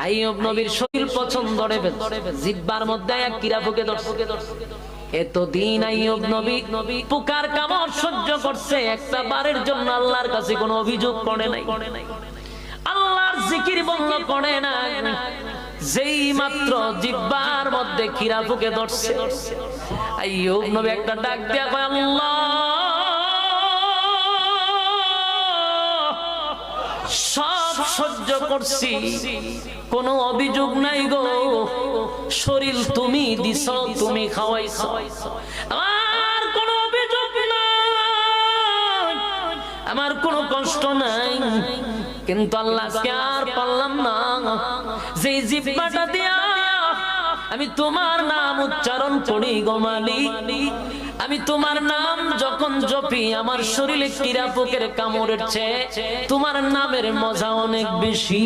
আইয়ুব নবীর শরীর পছন্দ ধরে জিহ্বার মধ্যে এক কীড়া ফুঁকে ধরছে। এতদিন আইয়ুব নবী পোকার কামড় সহ্য করছে, একটা বারের জন্য আল্লাহর কাছে কোনো অভিযোগ করে নাই, আল্লাহর জিকির বন্ধ করে না। যেই মাত্র জিহ্বার মধ্যে কীড়া ফুঁকে ধরছে, আইয়ুব নবী একটা ডাক দিয়া কয়, আল্লাহ সব সহ্য করছি, কোনো অভিযোগ নাই গো, শরীর তুমি দিছ, তুমি খাওয়াইছ, আমার কোনো অভিযোগ নাই, আমার কোনো কষ্ট নাই। কিন্তু আল্লাহ আজকে আর পারলাম না, যে জিহ্বাটা দিয়া আমি তোমার নাম উচ্চারণ করি গো মালিক, আমি তোমার নাম যখন জপি আমার শরীরে কীড়া পোকের কামড়ের চেয়ে তোমার নামের মজা অনেক বেশি।